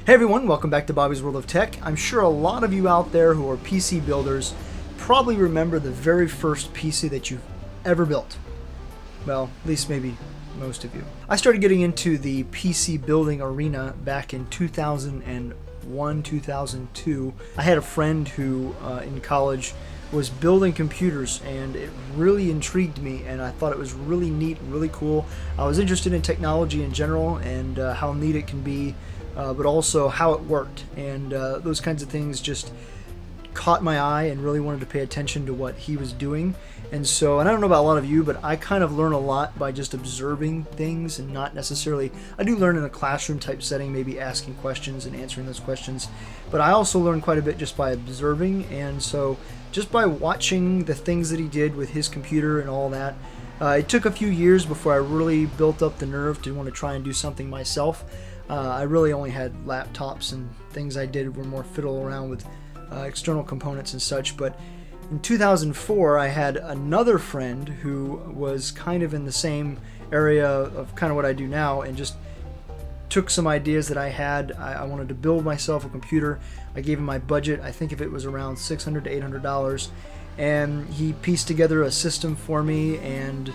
Hey everyone, welcome back to Bobby's World of Tech. I'm sure a lot of you out there who are PC builders probably remember the very first PC that you've ever built. Well, at least maybe most of you. I started getting into the PC building arena back in 2001, 2002. I had a friend who in college was building computers, and it really intrigued me, and I thought it was really neat and really cool. I was interested in technology in general and how neat it can be, but also how it worked, and those kinds of things just caught my eye and really wanted to pay attention to what he was doing. And so, and I don't know about a lot of you, but I kind of learn a lot by just observing things and not necessarily, I do learn in a classroom type setting, maybe asking questions and answering those questions, but I also learn quite a bit just by observing. And so just by watching the things that he did with his computer and all that, it took a few years before I really built up the nerve to want to try and do something myself. I really only had laptops, and things I did were more fiddle around with external components and such. But in 2004, I had another friend who was kind of in the same area of kind of what I do now, and just took some ideas that I had. I wanted to build myself a computer. I gave him my budget. I think if it was around $600 to $800, and he pieced together a system for me and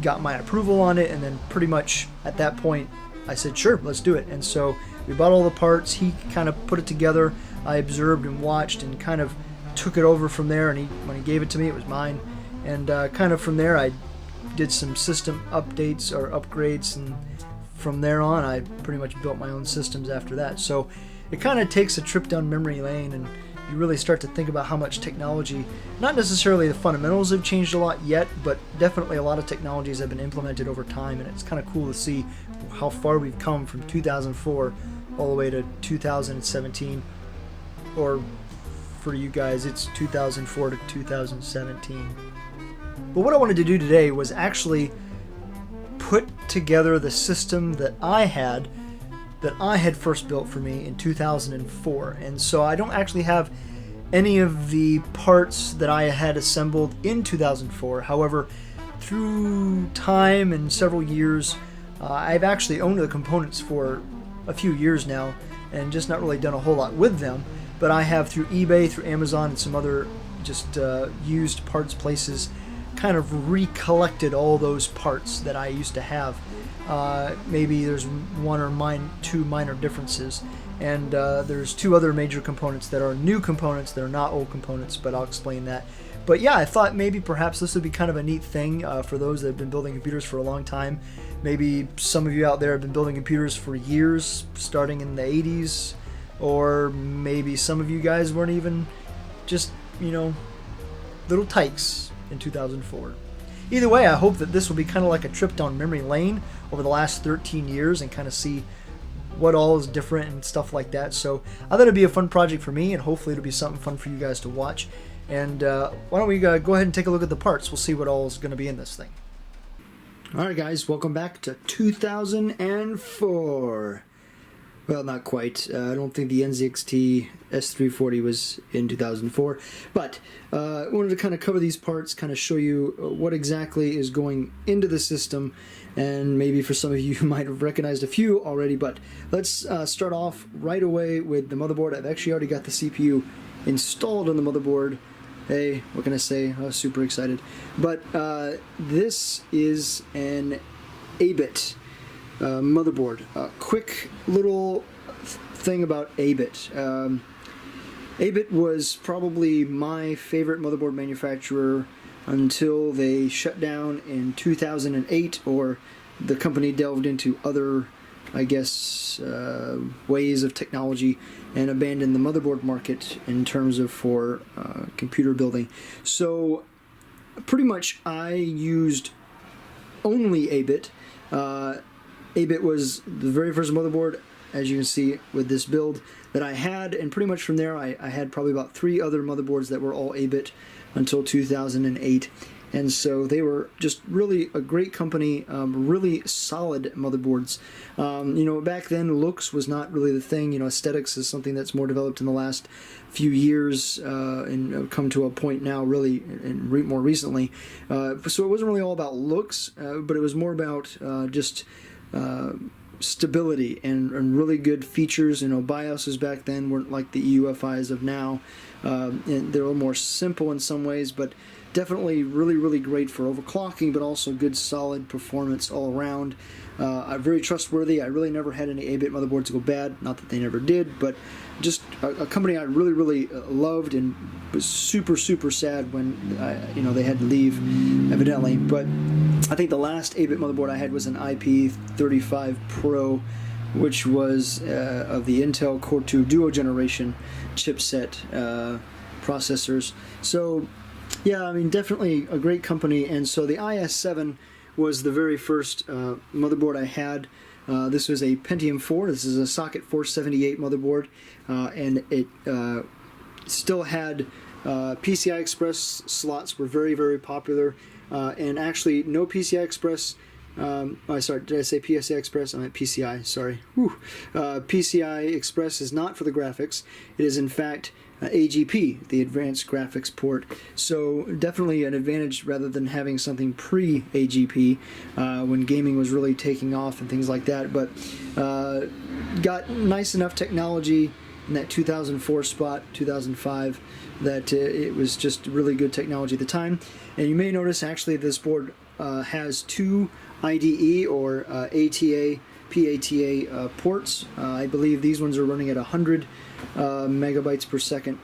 got my approval on it. And then pretty much at that point, I said, sure, let's do it. And so we bought all the parts. He kind of put it together. I observed and watched and kind of took it over from there. And when he gave it to me, it was mine. And kind of from there, I did some system updates or upgrades, and from there on, I pretty much built my own systems after that. So it kind of takes a trip down memory lane, and you really start to think about how much technology, not necessarily the fundamentals have changed a lot yet, but definitely a lot of technologies have been implemented over time, and it's kind of cool to see how far we've come from 2004 all the way to 2017, or for you guys, it's 2004 to 2017. But what I wanted to do today was actually put together the system that I had first built for me in 2004. And so I don't actually have any of the parts that I had assembled in 2004. However, through time and several years, I've actually owned the components for a few years now and just not really done a whole lot with them. But I have, through eBay, through Amazon, and some other just used parts places, kind of recollected all those parts that I used to have. Maybe there's one or two minor differences, and there's two other major components that are new components that are not old components, but I'll explain that. But yeah, I thought maybe perhaps this would be kind of a neat thing for those that have been building computers for a long time. Maybe some of you out there have been building computers for years, starting in the 80s, or maybe some of you guys weren't even just, little tykes in 2004. Either way, I hope that this will be kind of like a trip down memory lane over the last 13 years and kind of see what all is different and stuff like that. So I thought it'd be a fun project for me, and hopefully it'll be something fun for you guys to watch. And why don't we go ahead and take a look at the parts. We'll see what all is going to be in this thing. Alright guys, welcome back to 2004. Well, not quite. I don't think the NZXT S340 was in 2004. But I wanted to kind of cover these parts, kind of show you what exactly is going into the system. And maybe for some of you might have recognized a few already. But let's start off right away with the motherboard. I've actually already got the CPU installed on the motherboard. Hey, what can I say? I was super excited. But this is an Abit motherboard. Quick little thing about Abit. Abit was probably my favorite motherboard manufacturer until they shut down in 2008, or the company delved into other, I guess, ways of technology and abandoned the motherboard market in terms of for computer building. So pretty much I used only Abit. Abit was the very first motherboard, as you can see with this build, that I had, and pretty much from there I had probably about 3 other motherboards that were all Abit until 2008. And so they were just really a great company, really solid motherboards. Back then looks was not really the thing. Aesthetics is something that's more developed in the last few years and come to a point now really more recently. So it wasn't really all about looks, but it was more about just stability and really good features. You know, BIOSes back then weren't like the EUFIs of now, and they're a little more simple in some ways, but definitely really great for overclocking, but also good solid performance all around. Very trustworthy. I really never had any Abit motherboards go bad, not that they never did, but just a company I really loved, and was super sad when you know, they had to leave, evidently. But I think the last Abit motherboard I had was an IP35 Pro, which was of the Intel Core 2 Duo generation chipset processors. So yeah, I mean, definitely a great company. And so the IS7 was the very first motherboard I had. This was a Pentium 4. This is a socket 478 motherboard, and it still had PCI Express slots. Were very popular, and actually no PCI Express. Sorry, did I say PCI Express? I meant PCI. Sorry. PCI Express is not for the graphics. It is in fact AGP, the Advanced Graphics Port. So definitely an advantage rather than having something pre-AGP when gaming was really taking off and things like that. But got nice enough technology in that 2004 spot, 2005, that it was just really good technology at the time. And you may notice actually this board has two IDE or ATA PATA ports. I believe these ones are running at 100 megabytes per second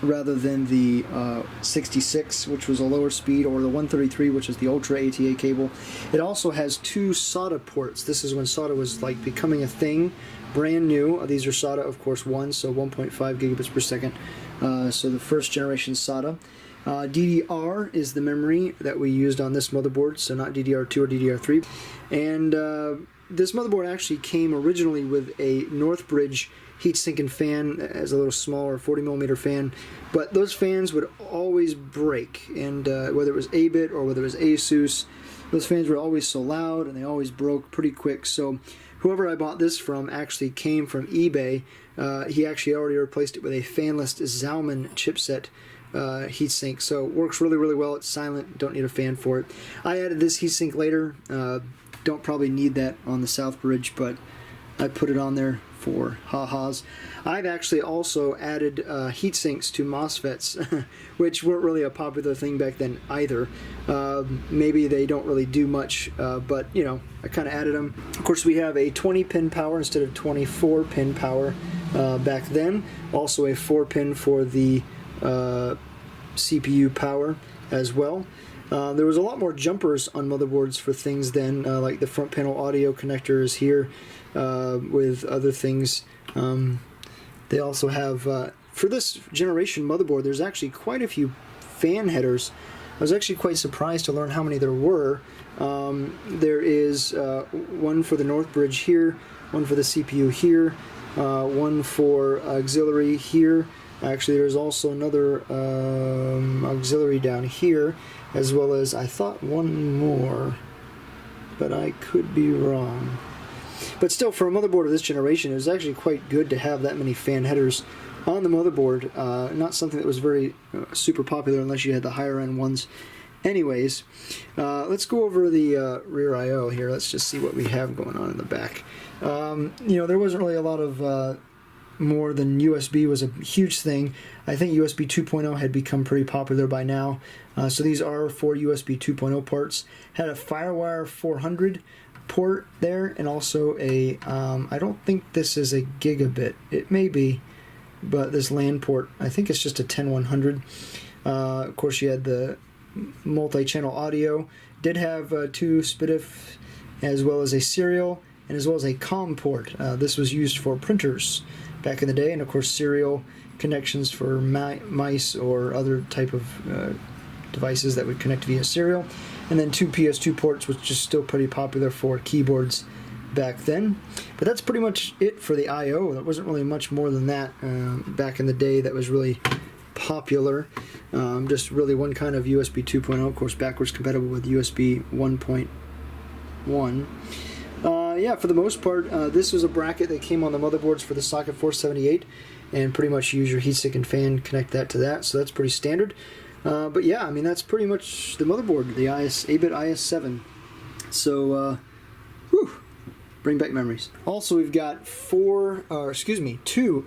rather than the 66, which was a lower speed, or the 133, which is the ultra ATA cable. It also has two SATA ports. This is when SATA was like becoming a thing, brand new. These are SATA, of course, 1, so 1.5 gigabits per second. So the first generation SATA. DDR is the memory that we used on this motherboard, so not DDR2 or DDR3. And this motherboard actually came originally with a Northbridge heatsink and fan as a little smaller 40mm fan, but those fans would always break, and whether it was Abit or whether it was Asus, those fans were always so loud and they always broke pretty quick. So whoever I bought this from actually came from eBay. He actually already replaced it with a fanless Zalman chipset heatsink, so it works really well. It's silent, don't need a fan for it. I added this heatsink later. Don't probably need that on the South Bridge, but I put it on there for ha-has. I've actually also added heatsinks to MOSFETs, which weren't really a popular thing back then either. Maybe they don't really do much, but you know, I kind of added them. Of course, we have a 20-pin power instead of 24-pin power back then. Also a 4-pin for the CPU power as well. There was a lot more jumpers on motherboards for things then, like the front panel audio connectors here with other things. They also have, for this generation motherboard, there's actually quite a few fan headers. I was actually quite surprised to learn how many there were. There is one for the Northbridge here, one for the CPU here, one for auxiliary here. Actually, there's also another auxiliary down here, as well as, I thought, one more, but I could be wrong. But still, for a motherboard of this generation, it was actually quite good to have that many fan headers on the motherboard. Not something that was very super popular unless you had the higher end ones. Anyways, let's go over the rear I/O here. Let's just see what we have going on in the back. You know, there wasn't really a lot of more than USB was a huge thing. I think USB 2.0 had become pretty popular by now. So these are 4 USB 2.0 ports. Had a FireWire 400 port there, and also a, I don't think this is a gigabit. It may be, but this LAN port, I think it's just a 10100. Of course, you had the multi-channel audio. Did have 2 SPDIF, as well as a serial, and as well as a COM port. This was used for printers back in the day, and of course serial connections for mice or other type of devices that would connect via serial, and then 2 PS2 ports, which is still pretty popular for keyboards back then. But that's pretty much it for the I/O. There wasn't really much more than that back in the day that was really popular. Just really one kind of USB 2.0, of course backwards compatible with USB 1.1. Yeah, for the most part, this was a bracket that came on the motherboards for the socket 478, and pretty much use your heatsink and fan, connect that to that, so that's pretty standard. But yeah, I mean, that's pretty much the motherboard, the Abit IS7. So, whew, Bring back memories. Also, we've got 2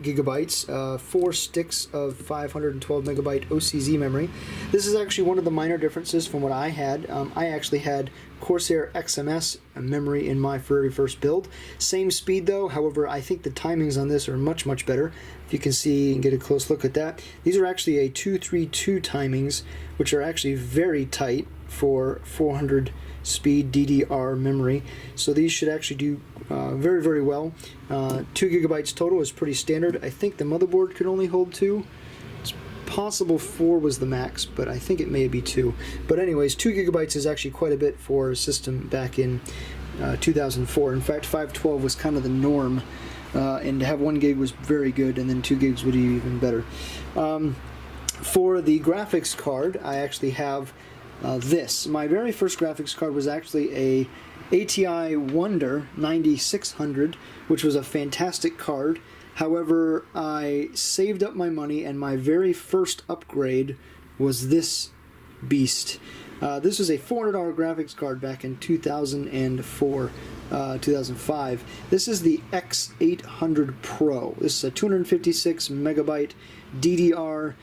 gigabytes, 4 sticks of 512 megabyte OCZ memory. This is actually one of the minor differences from what I had. I actually had Corsair XMS memory in my very first build. Same speed though, however, I think the timings on this are much, much better. If you can see and get a close look at that. These are actually a 232 timings, which are actually very tight for 400 speed DDR memory. So these should actually do very, very well. 2 gigabytes total is pretty standard. I think the motherboard could only hold 2. It's possible 4 was the max, but I think it may be 2. But anyways, 2 gigabytes is actually quite a bit for a system back in 2004. In fact, 512 was kind of the norm, and to have 1 gig was very good, and then 2 gigs would be even better. For the graphics card, I actually have this. My very first graphics card was actually a ATI Wonder 9600, which was a fantastic card. However, I saved up my money, and my very first upgrade was this beast. This was a $400 graphics card back in 2004, 2005. This is the X800 Pro. This is a 256 megabyte DDR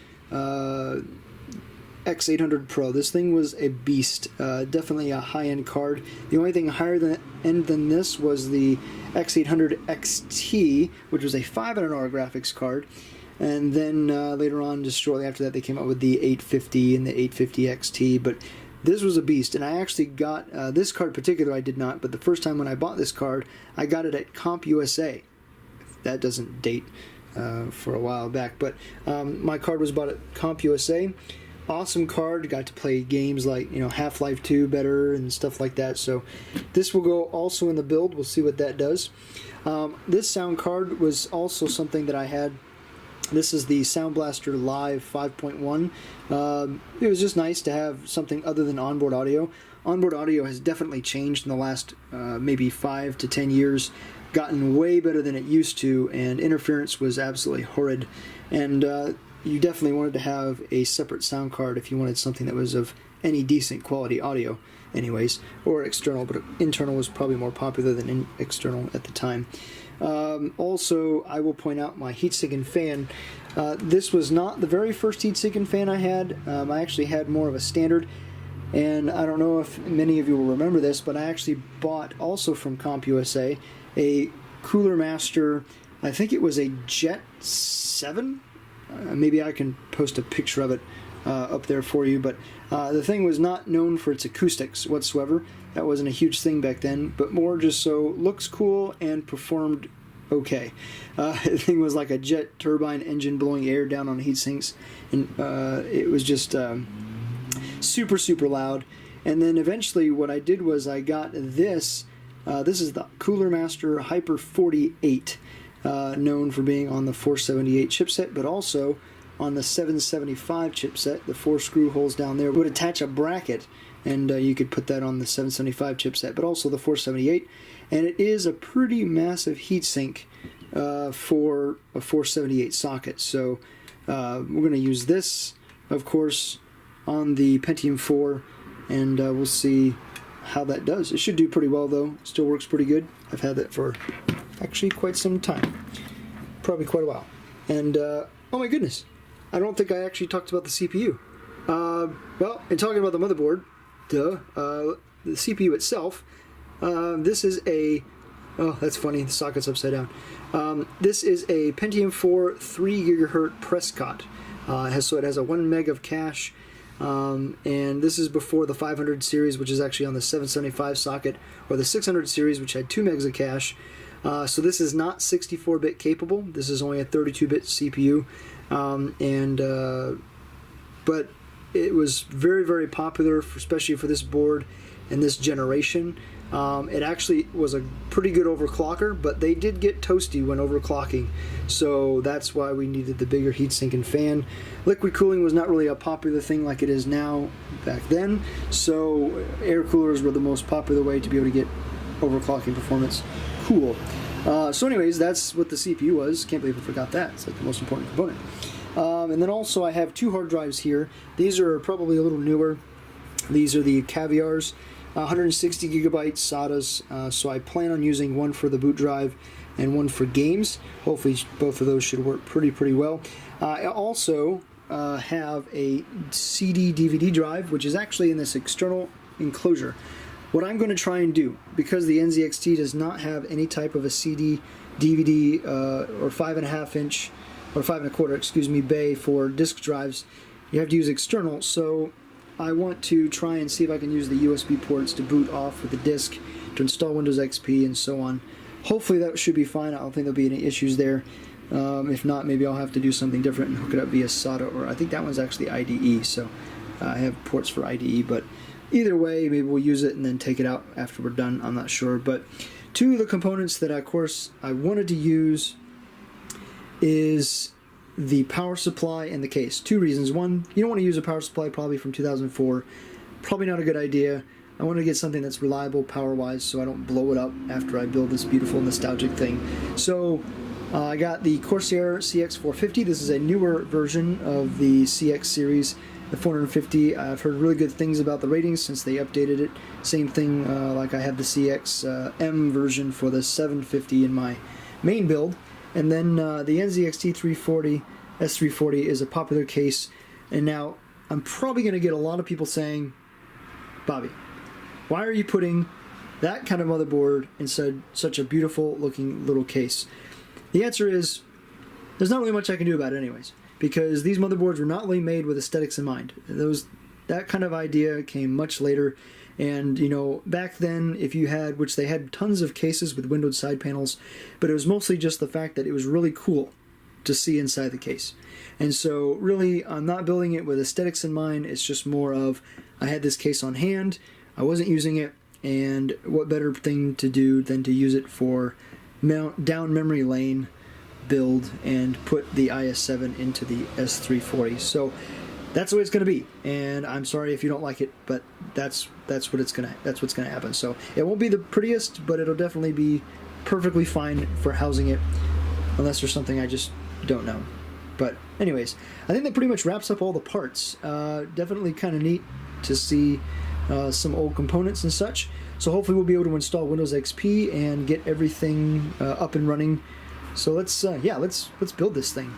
X800 Pro. This thing was a beast. Definitely a high-end card. The only thing higher than this was the X800 XT, which was a $500 graphics card. And then later on, just shortly after that, they came out with the 850 and the 850 XT. But this was a beast. And I actually got this card in particular, I did not. But the first time when I bought this card, I got it at CompUSA. That doesn't date for a while back. But my card was bought at CompUSA. Awesome card. Got to play games like, Half-Life 2 better and stuff like that. So this will go also in the build. We'll see what that does. This sound card was also something that I had. This is the Sound Blaster Live 5.1. It was just nice to have something other than onboard audio. Onboard audio has definitely changed in the last maybe 5 to 10 years. Gotten way better than it used to, and interference was absolutely horrid. And you definitely wanted to have a separate sound card if you wanted something that was of any decent quality audio anyways, or external, but internal was probably more popular than external at the time. Also, I will point out my Heatsink and Fan. This was not the very first Heatsink and Fan I had. I actually had more of a standard, and I don't know if many of you will remember this, but I actually bought also from CompUSA a Cooler Master, I think it was a Jet 7? Maybe I can post a picture of it up there for you, but the thing was not known for its acoustics whatsoever. That wasn't a huge thing back then, but more just so looks cool and performed okay. The thing was like a jet turbine engine blowing air down on heat sinks, and it was just super, super loud. And then eventually what I did was I got this. This is the Cooler Master Hyper 48. Known for being on the 478 chipset, but also on the 775 chipset. The 4 screw holes down there would attach a bracket, and you could put that on the 775 chipset, but also the 478. And it is a pretty massive heatsink for a 478 socket. So we're going to use this, of course, on the Pentium 4, and we'll see how that does. It should do pretty well, though. Still works pretty good. I've had that for actually quite some time, probably quite a while. And oh my goodness, I don't think I actually talked about the CPU. Well, in talking about the motherboard, the CPU itself, this is a, oh that's funny, the socket's upside down. This is a Pentium 4 3 gigahertz Prescott. So it has a 1 meg of cache, and this is before the 500 series, which is actually on the 775 socket, or the 600 series, which had 2 megs of cache. So this is not 64-bit capable. This is only a 32-bit CPU, but it was very, very popular, especially for this board and this generation. It actually was a pretty good overclocker, but they did get toasty when overclocking, so that's why we needed the bigger heatsink and fan. Liquid cooling was not really a popular thing like it is now back then, so air coolers were the most popular way to be able to get overclocking performance. Cool. So anyways, that's what the CPU was. Can't believe I forgot that. It's like the most important component. And then also I have 2 hard drives here. These are probably a little newer. These are the Caviars. 160 gigabyte SATAs, so I plan on using one for the boot drive and one for games. Hopefully both of those should work pretty well. I also have a CD DVD drive, which is actually in this external enclosure. What I'm going to try and do, because the NZXT does not have any type of a CD DVD or 5.5 inch or 5 1/4, excuse me, bay for disk drives, you have to use external. So I want to try and see if I can use the USB ports to boot off with the disk, to install Windows XP and so on. Hopefully that should be fine. I don't think there'll be any issues there. If not, maybe I'll have to do something different and hook it up via SATA, or I think that one's actually IDE, so I have ports for IDE, but either way, maybe we'll use it and then take it out after we're done. I'm not sure. But two of the components that, of course, I wanted to use is the power supply and the case. Two reasons. One, you don't want to use a power supply probably from 2004. Probably not a good idea. I want to get something that's reliable power-wise so I don't blow it up after I build this beautiful nostalgic thing. So I got the Corsair CX450. This is a newer version of the CX series. The 450, I've heard really good things about the ratings since they updated it. Same thing, like I have the CX M version for the 750 in my main build. And then the NZXT 340, S340 is a popular case. And now I'm probably going to get a lot of people saying, Bobby, why are you putting that kind of motherboard inside such a beautiful looking little case? The answer is, there's not really much I can do about it anyways, because these motherboards were not really made with aesthetics in mind. That kind of idea came much later, and you know, back then, if you had, which they had tons of cases with windowed side panels, but it was mostly just the fact that it was really cool to see inside the case. And so really, I'm not building it with aesthetics in mind. It's just more of, I had this case on hand, I wasn't using it, and what better thing to do than to use it for down memory lane build and put the IS7 into the S340. So that's the way it's going to be, and I'm sorry if you don't like it, but that's what's going to happen. So it won't be the prettiest, but it'll definitely be perfectly fine for housing it, unless there's something I just don't know. But anyways, I think that pretty much wraps up all the parts. Definitely kind of neat to see some old components and such. So hopefully we'll be able to install Windows XP and get everything up and running. So let's build this thing.